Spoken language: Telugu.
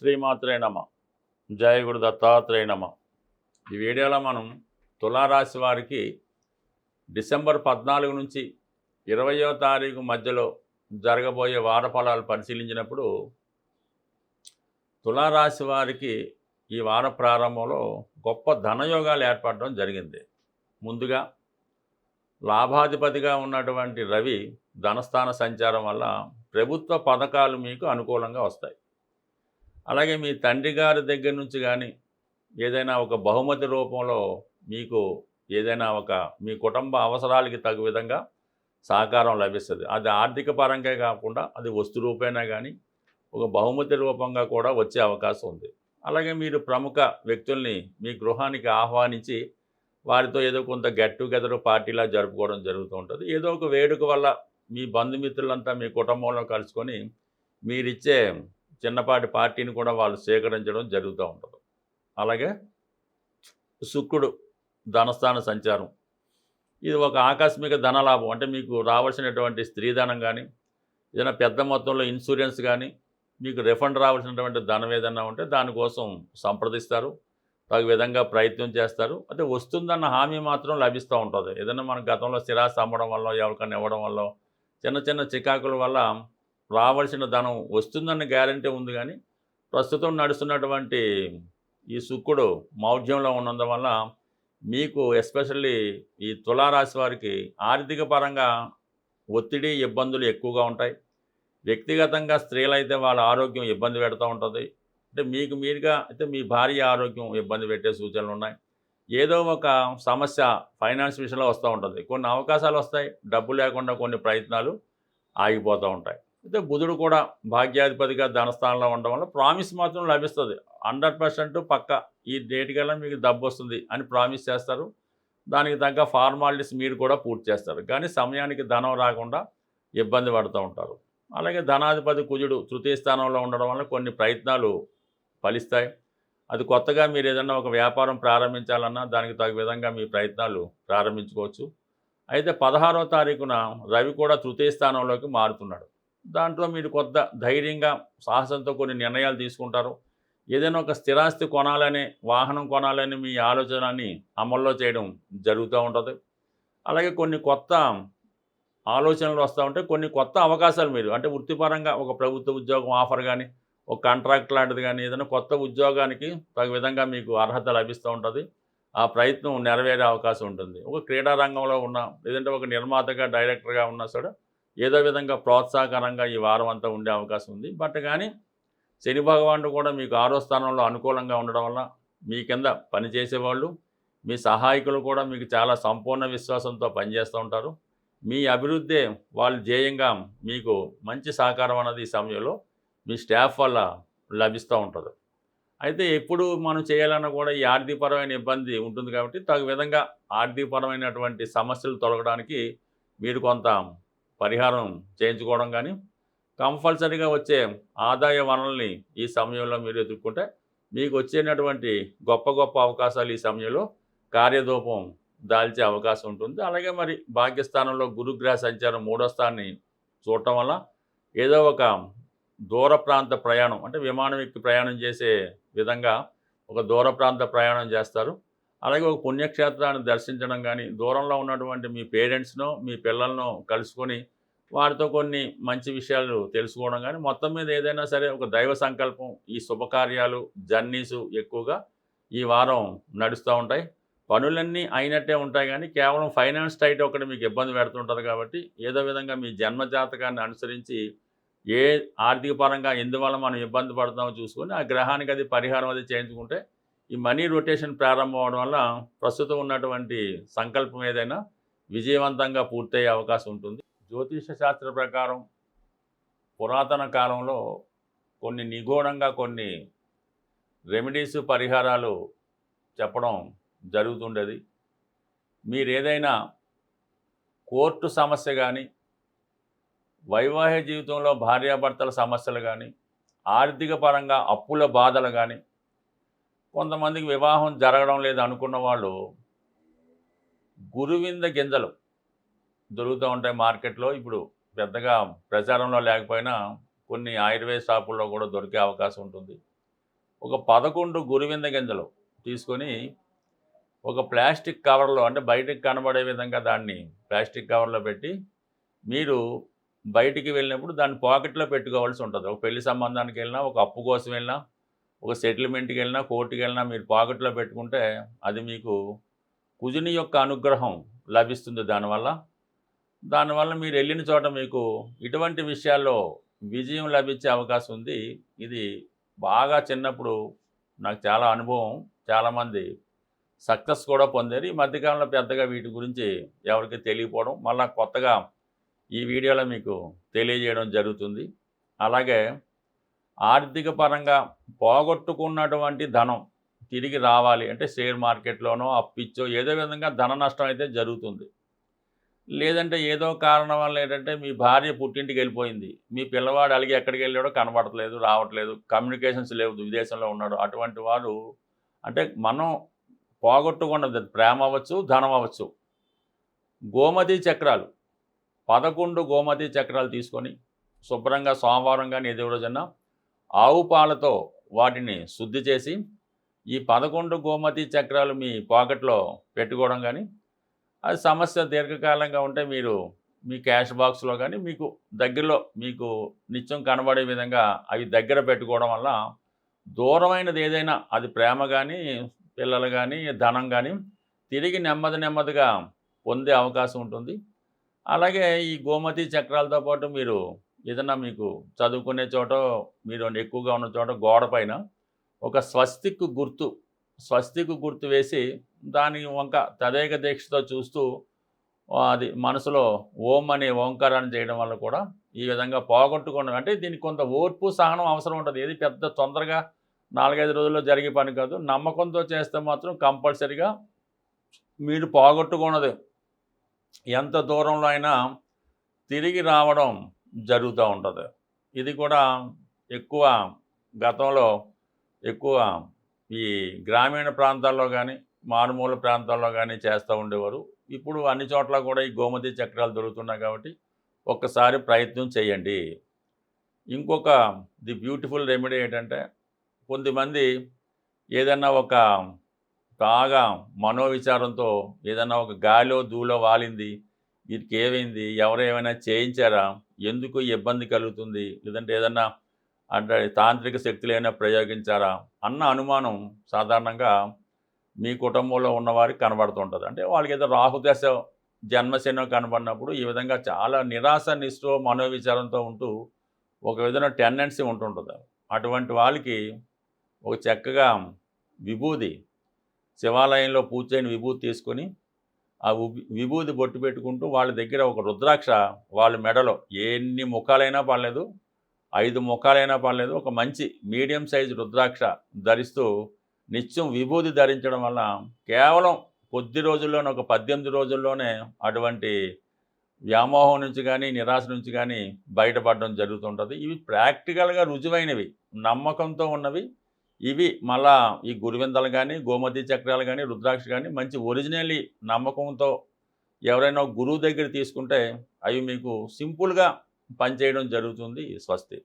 శ్రీమాత్రే నమ. జయ గురు దత్తాత్రేయ నమ. ఈ వీడియోలో మనం తులారాశి వారికి డిసెంబర్ 14 నుంచి 20వ తారీఖు మధ్యలో జరగబోయే వార ఫలాలు పరిశీలించినప్పుడు తులారాశి వారికి ఈ వార ప్రారంభంలో గొప్ప ధనయోగాలు ఏర్పడడం జరిగింది. ముందుగా లాభాధిపతిగా ఉన్నటువంటి రవి ధనస్థాన సంచారం వల్ల ప్రభుత్వ పథకాలు మీకు అనుకూలంగా వస్తాయి. అలాగే మీ తండ్రి గారి దగ్గర నుంచి కానీ ఏదైనా ఒక బహుమతి రూపంలో మీకు ఏదైనా మీ కుటుంబ అవసరాలకి తగు విధంగా సహకారం లభిస్తుంది. అది ఆర్థిక పరంగా కాకుండా అది వస్తు రూపేణా కానీ ఒక బహుమతి రూపంగా కూడా వచ్చే అవకాశం ఉంది. అలాగే మీరు ప్రముఖ వ్యక్తుల్ని మీ గృహానికి ఆహ్వానించి వారితో ఏదో కొంత గెట్ టుగెదర్ పార్టీలా జరుపుకోవడం జరుగుతూ ఉంటుంది. ఏదో ఒక వేడుక వల్ల మీ బంధుమిత్రులంతా మీ కుటుంబంలో కలుసుకొని మీరిచ్చే చిన్నపాటి పార్టీని కూడా వాళ్ళు స్వీకరించడం జరుగుతూ ఉంటుంది. అలాగే శుక్రుడు ధనస్థాన సంచారం, ఇది ఒక ఆకస్మిక ధనలాభం. అంటే మీకు రావాల్సినటువంటి స్త్రీధనం కానీ ఏదైనా పెద్ద మొత్తంలో ఇన్సూరెన్స్ కానీ మీకు రిఫండ్ రావాల్సినటువంటి ధనం ఏదైనా ఉంటే దానికోసం సంప్రదిస్తారు, తగు విధంగా ప్రయత్నం చేస్తారు. అయితే వస్తుందన్న హామీ మాత్రం లభిస్తూ ఉంటుంది. ఏదైనా మన గతంలో స్థిరాస్తి అమ్మడం వల్ల ఎవరికైనా ఇవ్వడం వల్ల చిన్న చిన్న చికాకుల వల్ల రావాల్సిన ధనం వస్తుందన్న గ్యారంటీ ఉంది. కానీ ప్రస్తుతం నడుస్తున్నటువంటి ఈ శుక్రుడు మౌఢ్యంలో ఉన్నందువల్ల మీకు ఎస్పెషల్లీ ఈ తులారాశి వారికి ఆర్థిక పరంగా ఒత్తిడి ఇబ్బందులు ఎక్కువగా ఉంటాయి. వ్యక్తిగతంగా స్త్రీలైతే వాళ్ళ ఆరోగ్యం ఇబ్బంది పెడుతూ ఉంటుంది. అంటే మీకు మీరుగా అయితే మీ భార్య ఆరోగ్యం ఇబ్బంది పెట్టే సూచనలు ఉన్నాయి. ఏదో ఒక సమస్య ఫైనాన్స్ విషయంలో వస్తూ ఉంటుంది. కొన్ని అవకాశాలు వస్తాయి, డబ్బు లేకుండా కొన్ని ప్రయత్నాలు ఆగిపోతూ ఉంటాయి. అయితే బుధుడు కూడా భాగ్యాధిపతిగా ధనస్థానంలో ఉండడం వల్ల ప్రామిస్ మాత్రం లభిస్తుంది. 100% పక్క ఈ డేట్కల్లా మీకు డబ్బు వస్తుంది అని ప్రామిస్ చేస్తారు. దానికి తగ్గ ఫార్మాలిటీస్ మీరు కూడా పూర్తి చేస్తారు. కానీ సమయానికి ధనం రాకుండా ఇబ్బంది పడుతూ ఉంటారు. అలాగే ధనాధిపతి కుజుడు తృతీయ స్థానంలో ఉండడం వల్ల కొన్ని ప్రయత్నాలు ఫలిస్తాయి. అది కొత్తగా మీరు ఏదైనా ఒక వ్యాపారం ప్రారంభించాలన్నా దానికి తగ్గ విధంగా మీ ప్రయత్నాలు ప్రారంభించుకోవచ్చు. అయితే 16వ తారీఖున రవి కూడా తృతీయ స్థానంలోకి మారుతున్నాడు. దాంట్లో మీరు కొత్త ధైర్యంగా సాహసంతో కొన్ని నిర్ణయాలు తీసుకుంటారు. ఏదైనా ఒక స్థిరాస్తి కొనాలని, వాహనం కొనాలని మీ ఆలోచనని అమల్లో చేయడం జరుగుతూ ఉంటుంది. అలాగే కొన్ని కొత్త ఆలోచనలు వస్తూ ఉంటాయి. కొన్ని కొత్త అవకాశాలు మీరు అంటే వృత్తిపరంగా ఒక ప్రభుత్వ ఉద్యోగం ఆఫర్ కానీ, ఒక కాంట్రాక్ట్ లాంటిది కానీ ఏదైనా కొత్త ఉద్యోగానికి తగు విధంగా మీకు అర్హత లభిస్తూ ఉంటుంది. ఆ ప్రయత్నం నెరవేరే అవకాశం ఉంటుంది. ఒక క్రీడా రంగంలో ఉన్న లేదంటే ఒక నిర్మాతగా డైరెక్టర్గా ఉన్నా సరే ఏదో విధంగా ప్రోత్సాహకరంగా ఈ వారం అంతా ఉండే అవకాశం ఉంది. బట్ కానీ శని భగవానుడు కూడా మీకు 6వ స్థానంలో అనుకూలంగా ఉండడం వల్ల మీ కింద పనిచేసేవాళ్ళు, మీ సహాయకులు కూడా మీకు చాలా సంపూర్ణ విశ్వాసంతో పనిచేస్తూ ఉంటారు. మీ అభివృద్ధే వాళ్ళు ధ్యేయంగా మీకు మంచి సహకారం అన్నది ఈ సమయంలో మీ స్టాఫ్ వల్ల లభిస్తూ ఉంటుంది. అయితే ఎప్పుడు మనం చేయాలన్నా కూడా ఈ ఆర్థికపరమైన ఇబ్బంది ఉంటుంది. కాబట్టి తగు విధంగా ఆర్థికపరమైనటువంటి సమస్యలు తొలగడానికి మీరు కొంత పరిహారం చేయించుకోవడం కానీ కంపల్సరీగా వచ్చే ఆదాయ వనరుల్ని ఈ సమయంలో మీరు ఎదుర్కొంటే మీకు వచ్చేటటువంటి గొప్ప గొప్ప అవకాశాలు ఈ సమయంలో కార్యరూపం దాల్చే అవకాశం ఉంటుంది. అలాగే మరి భాగ్యస్థానంలో గురుగ్రహ సంచారం 3వ స్థానాన్ని చూడటం వల్ల ఏదో ఒక దూర ప్రాంత ప్రయాణం అంటే విమానం ఎక్కి ప్రయాణం చేసే విధంగా ఒక దూర ప్రాంత ప్రయాణం చేస్తారు. అలాగే ఒక పుణ్యక్షేత్రాన్ని దర్శించడం కానీ, దూరంలో ఉన్నటువంటి మీ పేరెంట్స్నో మీ పిల్లలను కలుసుకొని వారితో కొన్ని మంచి విషయాలు తెలుసుకోవడం కానీ, మొత్తం మీద ఏదైనా సరే ఒక దైవ సంకల్పం, ఈ శుభకార్యాలు జర్నీసు ఎక్కువగా ఈ వారం నడుస్తూ ఉంటాయి. పనులన్నీ అయినట్టే ఉంటాయి కానీ కేవలం ఫైనాన్స్ టైట్ ఒకటి మీకు ఇబ్బంది పెడుతుంటుంది. కాబట్టి ఏదో విధంగా మీ జన్మజాతకాన్ని అనుసరించి ఏ ఆర్థిక పరంగా ఎందువల్ల మనం ఇబ్బంది పడుతున్నామో చూసుకొని ఆ గ్రహానికి అది పరిహారం అది చేయించుకుంటే ఈ మనీ రొటేషన్ ప్రారంభం అవడం వల్ల ప్రస్తుతం ఉన్నటువంటి సంకల్పం ఏదైనా విజయవంతంగా పూర్తయ్యే అవకాశం ఉంటుంది. జ్యోతిష శాస్త్ర ప్రకారం పురాతన కాలంలో కొన్ని నిగూఢంగా కొన్ని రెమెడీస్ పరిహారాలు చెప్పడం జరుగుతుండేది. మీరు ఏదైనా కోర్టు సమస్య కానీ, వైవాహిక జీవితంలో భార్యాభర్తల సమస్యలు కానీ, ఆర్థిక పరంగా అప్పుల బాధలు కానీ, కొంతమందికి వివాహం జరగడం లేదు అనుకున్న వాళ్ళు గురువింద గింజలు దొరుకుతూ ఉంటాయి మార్కెట్లో. ఇప్పుడు పెద్దగా ప్రచారంలో లేకపోయినా కొన్ని ఆయుర్వేద షాపుల్లో కూడా దొరికే అవకాశం ఉంటుంది. ఒక 11 గురువింద గింజలు తీసుకొని ఒక ప్లాస్టిక్ కవర్లో, అంటే బయటకు కనబడే విధంగా దాన్ని ప్లాస్టిక్ కవర్లో పెట్టి మీరు బయటికి వెళ్ళినప్పుడు దాన్ని పాకెట్లో పెట్టుకోవాల్సి ఉంటుంది. ఒక పెళ్లి సంబంధానికి వెళ్ళినా, ఒక అప్పు కోసం వెళ్ళినా, ఒక సెటిల్మెంట్కి వెళ్ళినా, కోర్టుకి వెళ్ళినా మీరు పాకెట్లో పెట్టుకుంటే అది మీకు కుజుని యొక్క అనుగ్రహం లభిస్తుంది. దానివల్ల మీరు వెళ్ళిన చోట మీకు ఇటువంటి విషయాల్లో విజయం లభించే అవకాశం ఉంది. ఇది బాగా చిన్నప్పుడు నాకు చాలా అనుభవం, చాలామంది సక్సెస్ కూడా పొందారు. ఈ మధ్యకాలంలో పెద్దగా వీటి గురించి ఎవరికి తెలియకపోవడం, మళ్ళీ కొత్తగా ఈ వీడియోలో మీకు తెలియజేయడం జరుగుతుంది. అలాగే ఆర్థిక పరంగా పోగొట్టుకున్నటువంటి ధనం తిరిగి రావాలి అంటే షేర్ మార్కెట్లోనో అప్పిచ్చో ఏదో విధంగా ధన నష్టం అయితే జరుగుతుంది. లేదంటే ఏదో కారణం వల్ల ఏంటంటే మీ భార్య పుట్టింటికి వెళ్ళిపోయింది, మీ పిల్లవాడు అలిగి ఎక్కడికి వెళ్ళాడో కనబడట్లేదు, రావట్లేదు, కమ్యూనికేషన్స్ లేవు, విదేశంలో ఉన్నాడు. అటువంటి వారు అంటే మనం పోగొట్టుకున్నది ప్రేమ అవ్వచ్చు, ధనం అవ్వచ్చు. గోమతి చక్రాలు 11 గోమతి చక్రాలు తీసుకొని శుభ్రంగా సోమవారం కానీ ఏదో రోజన్నా ఆవు పాలతో వాటిని శుద్ధి చేసి ఈ 11 గోమతి చక్రాలు మీ పాకెట్లో పెట్టుకోవడం కానీ, అది సమస్య దీర్ఘకాలంగా ఉంటే మీరు మీ క్యాష్ బాక్స్లో కానీ మీకు దగ్గరలో మీకు నిత్యం కనబడే విధంగా అవి దగ్గర పెట్టుకోవడం వల్ల దూరమైనది ఏదైనా, అది ప్రేమ కానీ, పిల్లలు కానీ, ధనం కానీ తిరిగి నెమ్మదిగా పొందే అవకాశం ఉంటుంది. అలాగే ఈ గోమతి చక్రాలతో పాటు మీరు ఏదన్నా మీకు చదువుకునే చోట, మీరు ఎక్కువగా ఉన్న చోట గోడ పైన ఒక స్వస్తిక్ గుర్తు వేసి దాని వంక తదేక దీక్షతో చూస్తూ అది మనసులో ఓం అనే ఓంకారాన్ని చేయడం వల్ల కూడా ఈ విధంగా పోగొట్టుకోవడం, అంటే దీనికి కొంత ఓర్పు సహనం అవసరం ఉంటుంది. ఏది పెద్ద తొందరగా 4-5 రోజుల్లో జరిగే పని కాదు. నమ్మకంతో చేస్తే మాత్రం కంపల్సరిగా మీరు పోగొట్టుకున్నది ఎంత దూరంలో అయినా తిరిగి రావడం జరుగుతూ ఉంటుంది. ఇది కూడా ఎక్కువ గతంలో ఈ గ్రామీణ ప్రాంతాల్లో కానీ, మారుమూల ప్రాంతాల్లో కానీ చేస్తూ ఉండేవారు. ఇప్పుడు అన్ని చోట్ల కూడా ఈ గోమతి చక్రాలు దొరుకుతున్నాయి కాబట్టి ఒక్కసారి ప్రయత్నం చేయండి. ఇంకొక ది బ్యూటిఫుల్ రెమెడీ ఏంటంటే, కొంతమంది ఏదన్నా ఒక బాగా మనోవిచారంతో ఏదన్నా ఒక గాలిలో ధూళో వాలింది, వీరికి ఏమైంది, ఎవరు ఏమైనా చేయించారా, ఎందుకు ఇబ్బంది కలుగుతుంది, లేదంటే ఏదన్నా అంటే తాంత్రిక శక్తులు ఏమైనా ప్రయోగించారా అన్న అనుమానం సాధారణంగా మీ కుటుంబంలో ఉన్నవారికి కనబడుతుంటుంది. అంటే వాళ్ళకి ఏదో రాహుదశ జన్మశనో కనబడినప్పుడు ఈ విధంగా చాలా నిరాశ నిస్పృహ మనోవిచారంతో ఉంటూ ఒక విధమైన టెండెన్సీ ఉంటుంటుంది. అటువంటి వాళ్ళకి ఒక చక్కగా విభూది, శివాలయంలో పూజ చేయని విభూతి తీసుకొని ఆ విభూది బొట్టు పెట్టుకుంటూ వాళ్ళ దగ్గర ఒక రుద్రాక్ష వాళ్ళ మెడలో ఎన్ని ముఖాలైనా పర్లేదు, 5 ముఖాలైనా పర్లేదు, ఒక మంచి మీడియం సైజు రుద్రాక్ష ధరిస్తూ నిత్యం విభూది ధరించడం వల్ల కేవలం కొద్ది రోజుల్లోనే, ఒక 18 రోజుల్లోనే అటువంటి వ్యామోహం నుంచి కానీ, నిరాశ నుంచి కానీ బయటపడడం జరుగుతుంటుంది. ఇవి ప్రాక్టికల్గా రుజువైనవి, నమ్మకంతో ఉన్నవి. ఇవి మళ్ళా ఈ గురువిందలు కానీ, గోమతి చక్రాలు కానీ, రుద్రాక్ష కానీ మంచి ఒరిజినల్లీ నమ్మకంతో ఎవరైనా గురువు దగ్గర తీసుకుంటే అవి మీకు సింపుల్గా పనిచేయడం జరుగుతుంది. స్వస్తి.